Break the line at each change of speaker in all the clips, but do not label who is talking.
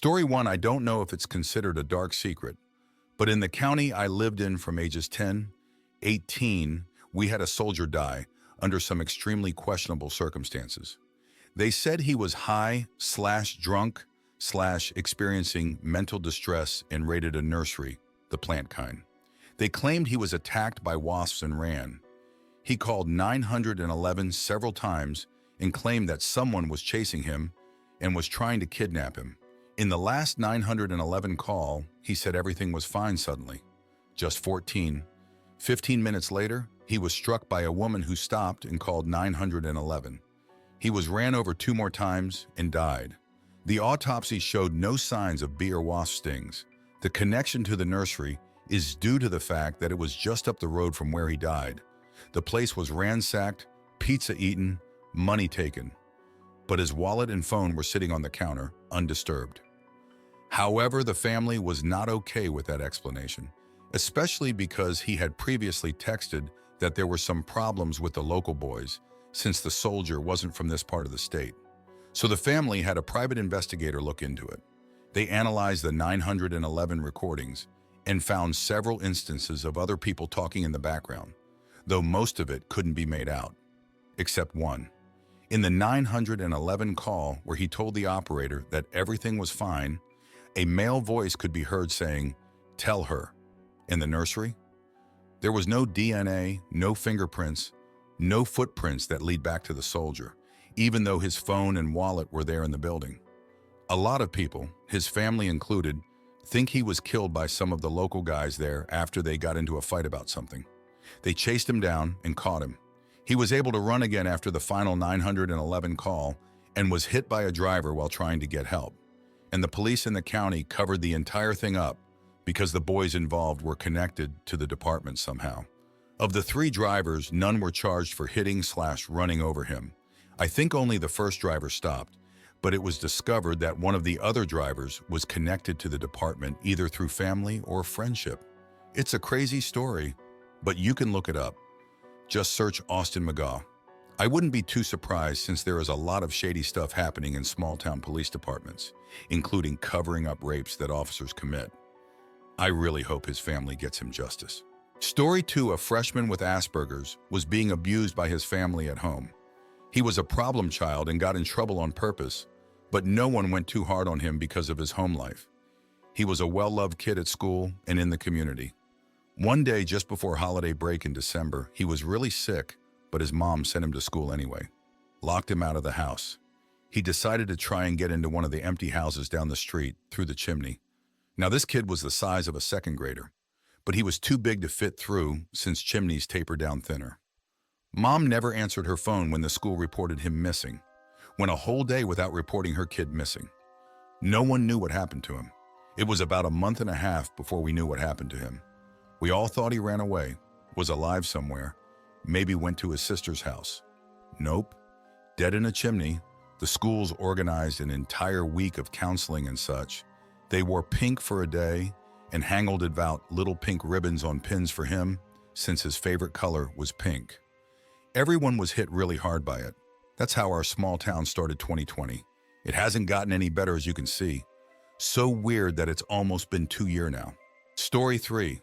Story one, I don't know if it's considered a dark secret, but in the county I lived in from ages 10, 18, we had a soldier die under some extremely questionable circumstances. They said he was high slash drunk slash experiencing mental distress and raided a nursery, the plant kind. They claimed he was attacked by wasps and ran. He called 911 several times and claimed that someone was chasing him and was trying to kidnap him. In the last 911 call, he said everything was fine suddenly. Just 15 minutes later, he was struck by a woman who stopped and called 911. He was ran over 2 more times and died. The autopsy showed no signs of bee or wasp stings. The connection to the nursery is due to the fact that it was just up the road from where he died. The place was ransacked, pizza eaten, money taken, but his wallet and phone were sitting on the counter, undisturbed. However, the family was not okay with that explanation, especially because he had previously texted that there were some problems with the local boys since the soldier wasn't from this part of the state. So the family had a private investigator look into it. They analyzed the 911 recordings and found several instances of other people talking in the background, though most of it couldn't be made out, except one. In the 911 call where he told the operator that everything was fine, a male voice could be heard saying, "Tell her." In the nursery, there was no DNA, no fingerprints, no footprints that lead back to the soldier, even though his phone and wallet were there in the building. A lot of people, his family included, think he was killed by some of the local guys there after they got into a fight about something. They chased him down and caught him. He was able to run again after the final 911 call and was hit by a driver while trying to get help. And the police in the county covered the entire thing up because the boys involved were connected to the department somehow. Of the 3 drivers, none were charged for hitting/running over him. I think only the first driver stopped, but it was discovered that one of the other drivers was connected to the department either through family or friendship. It's a crazy story, but you can look it up. Just search Austin McGaw. I wouldn't be too surprised since there is a lot of shady stuff happening in small-town police departments, including covering up rapes that officers commit. I really hope his family gets him justice. Story 2, a freshman with Asperger's was being abused by his family at home. He was a problem child and got in trouble on purpose, but no one went too hard on him because of his home life. He was a well-loved kid at school and in the community. One day just before holiday break in December, he was really sick, but his mom sent him to school anyway. Locked him out of the house. He decided to try and get into one of the empty houses down the street through the chimney. Now this kid was the size of a 2nd grader, but he was too big to fit through since chimneys taper down thinner. Mom never answered her phone when the school reported him missing. Went a whole day without reporting her kid missing. No one knew what happened to him. It was about a month and a half before we knew what happened to him. We all thought he ran away, was alive somewhere, maybe went to his sister's house. Nope, dead in a chimney. The schools organized an entire week of counseling and such. They wore pink for a day and hangled about little pink ribbons on pins for him since his favorite color was pink. Everyone was hit really hard by it. That's how our small town started 2020. It hasn't gotten any better, as you can see. So weird that it's almost been 2 years now. Story 3.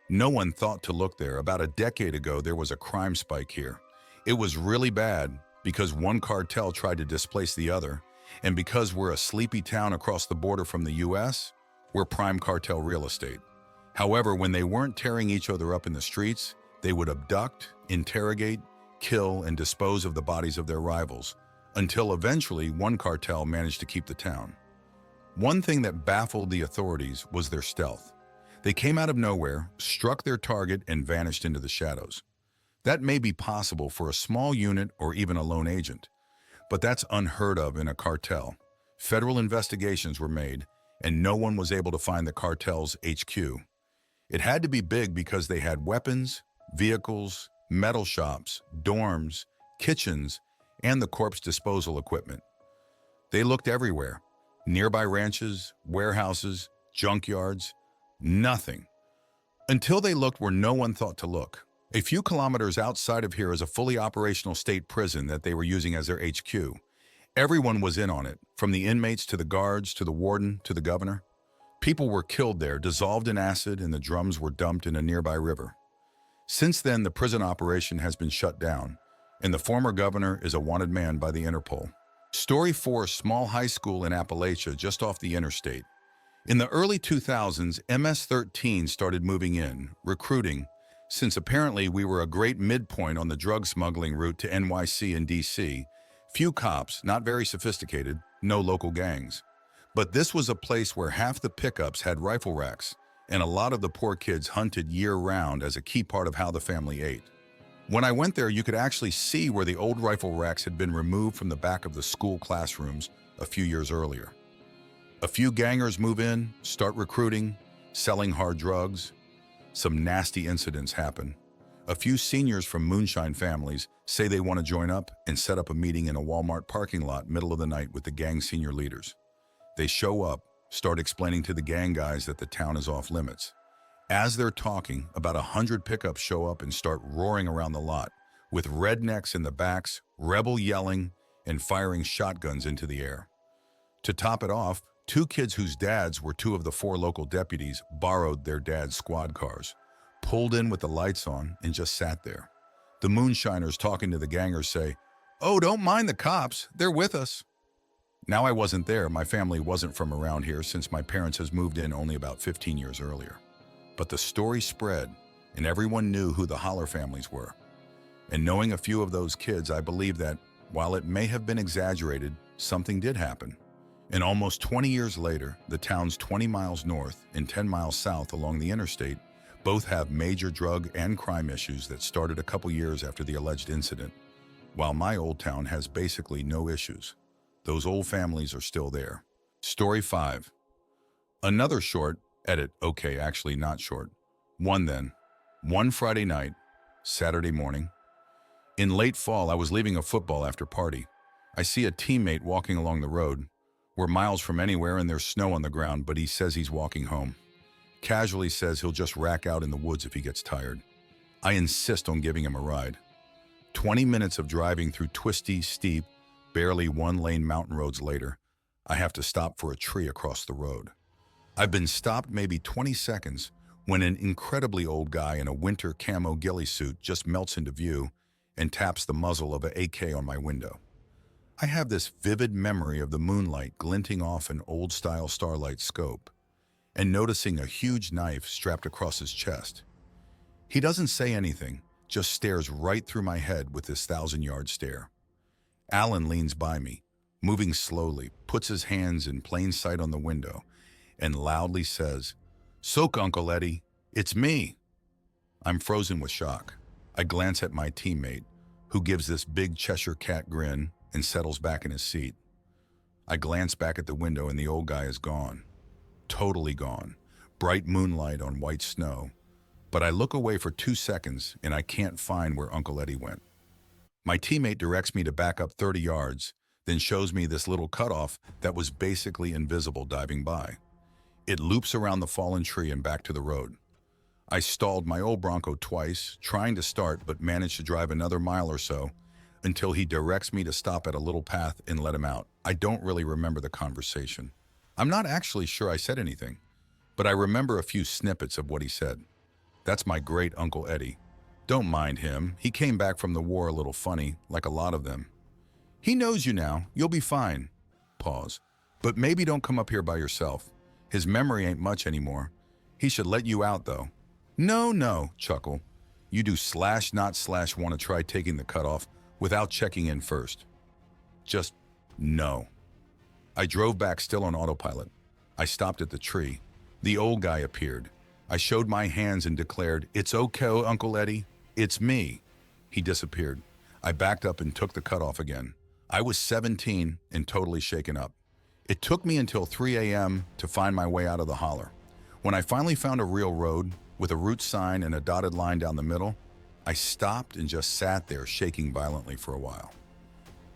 No one thought to look there. About a decade ago, there was a crime spike here. It was really bad because one cartel tried to displace the other, and because we're a sleepy town across the border from the US, we're prime cartel real estate. However, when they weren't tearing each other up in the streets, they would abduct, interrogate, kill, and dispose of the bodies of their rivals, until eventually one cartel managed to keep the town. One thing that baffled the authorities was their stealth. They came out of nowhere, struck their target, and vanished into the shadows. That may be possible for a small unit or even a lone agent, but that's unheard of in a cartel. Federal investigations were made, and no one was able to find the cartel's HQ. It had to be big because they had weapons, vehicles, metal shops, dorms, kitchens, and the corpse disposal equipment. They looked everywhere. Nearby ranches, warehouses, junkyards, nothing. Until they looked where no one thought to look. A few kilometers outside of here is a fully operational state prison that they were using as their HQ. Everyone was in on it, from the inmates to the guards to the warden to the governor. People were killed there, dissolved in acid, and the drums were dumped in a nearby river. Since then, the prison operation has been shut down, and the former governor is a wanted man by the Interpol. Story 4, small high school in Appalachia just off the interstate. In the early 2000s, MS-13 started moving in, recruiting, since apparently we were a great midpoint on the drug smuggling route to NYC and DC. Few cops, not very sophisticated, no local gangs. But this was a place where half the pickups had rifle racks, and a lot of the poor kids hunted year-round as a key part of how the family ate. When I went there, you could actually see where the old rifle racks had been removed from the back of the school classrooms a few years earlier. A few gangers move in, start recruiting, selling hard drugs. Some nasty incidents happen. A few seniors from moonshine families say they want to join up and set up a meeting in a Walmart parking lot middle of the night with the gang senior leaders. They show up, start explaining to the gang guys that the town is off limits. As they're talking, about 100 pickups show up and start roaring around the lot, with rednecks in the backs, rebel yelling, and firing shotguns into the air. To top it off, two kids whose dads were two of the 4 local deputies borrowed their dad's squad cars, pulled in with the lights on, and just sat there. The moonshiners talking to the gangers say, "Oh, don't mind the cops, they're with us." Now I wasn't there, my family wasn't from around here since my parents has moved in only about 15 years earlier. But the story spread, and everyone knew who the Holler families were. And knowing a few of those kids, I believe that, while it may have been exaggerated, something did happen. And almost 20 years later, the towns 20 miles north and 10 miles south along the interstate both have major drug and crime issues that started a couple years after the alleged incident, while my old town has basically no issues. Those old families are still there. Story 5. Another short, edit, okay, actually not short. One Friday night, Saturday morning. In late fall, I was leaving a football after party. I see a teammate walking along the road. We're miles from anywhere and there's snow on the ground, but he says he's walking home. Casually says he'll just rack out in the woods if he gets tired. I insist on giving him a ride. 20 minutes of driving through twisty, steep, barely one-lane mountain roads later, I have to stop for a tree across the road. I've been stopped maybe 20 seconds when an incredibly old guy in a winter camo ghillie suit just melts into view and taps the muzzle of an AK on my window. I have this vivid memory of the moonlight glinting off an old-style Starlight scope and noticing a huge knife strapped across his chest. He doesn't say anything, just stares right through my head with this 1,000-yard stare. Alan leans by me, moving slowly, puts his hands in plain sight on the window, and loudly says, "Soak, Uncle Eddie, it's me." I'm frozen with shock. I glance at my teammate, who gives this big Cheshire cat grin and settles back in his seat. I glance back at the window and the old guy is gone. Totally gone. Bright moonlight on white snow. But I look away for 2 seconds and I can't find where Uncle Eddie went. My teammate directs me to back up 30 yards, then shows me this little cutoff that was basically invisible diving by. It loops around the fallen tree and back to the road. I stalled my old Bronco twice, trying to start, but managed to drive another mile or so until he directs me to stop at a little path and let him out. I don't really remember the conversation. I'm not actually sure I said anything, but I remember a few snippets of what he said. "That's my great Uncle Eddie. Don't mind him. He came back from the war a little funny, like a lot of them. He knows you now. You'll be fine." Pause. "But maybe don't come up here by yourself. His memory ain't much anymore. He should let you out, though." No, chuckle. "You do slash not slash want to try taking the cutoff without checking in first." Just no. I drove back still on autopilot. I stopped at the tree. The old guy appeared. I showed my hands and declared, "It's okay, Uncle Eddie. It's me." He disappeared. I backed up and took the cutoff again. I was 17 and totally shaken up. It took me until 3 a.m. to find my way out of the holler. When I finally found a real road with a route sign and a dotted line down the middle, I stopped and just sat there shaking violently for a while.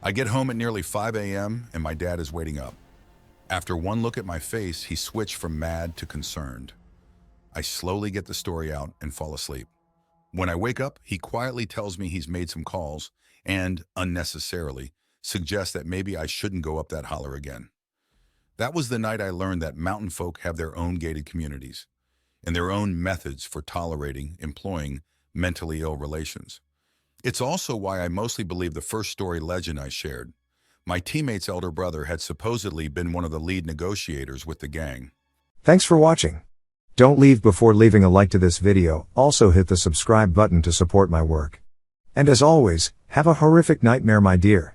I get home at nearly 5 a.m. and my dad is waiting up. After one look at my face, he switched from mad to concerned. I slowly get the story out and fall asleep. When I wake up, he quietly tells me he's made some calls and, unnecessarily, suggests that maybe I shouldn't go up that holler again. That was the night I learned that mountain folk have their own gated communities and their own methods for employing mentally ill relations. It's also why I mostly believe the first story legend I shared. My teammate's elder brother had supposedly been one of the lead negotiators with the gang.
Thanks for watching. Don't leave before leaving a like to this video. Also hit the subscribe button to support my work. And as always, have a horrific nightmare, my dear.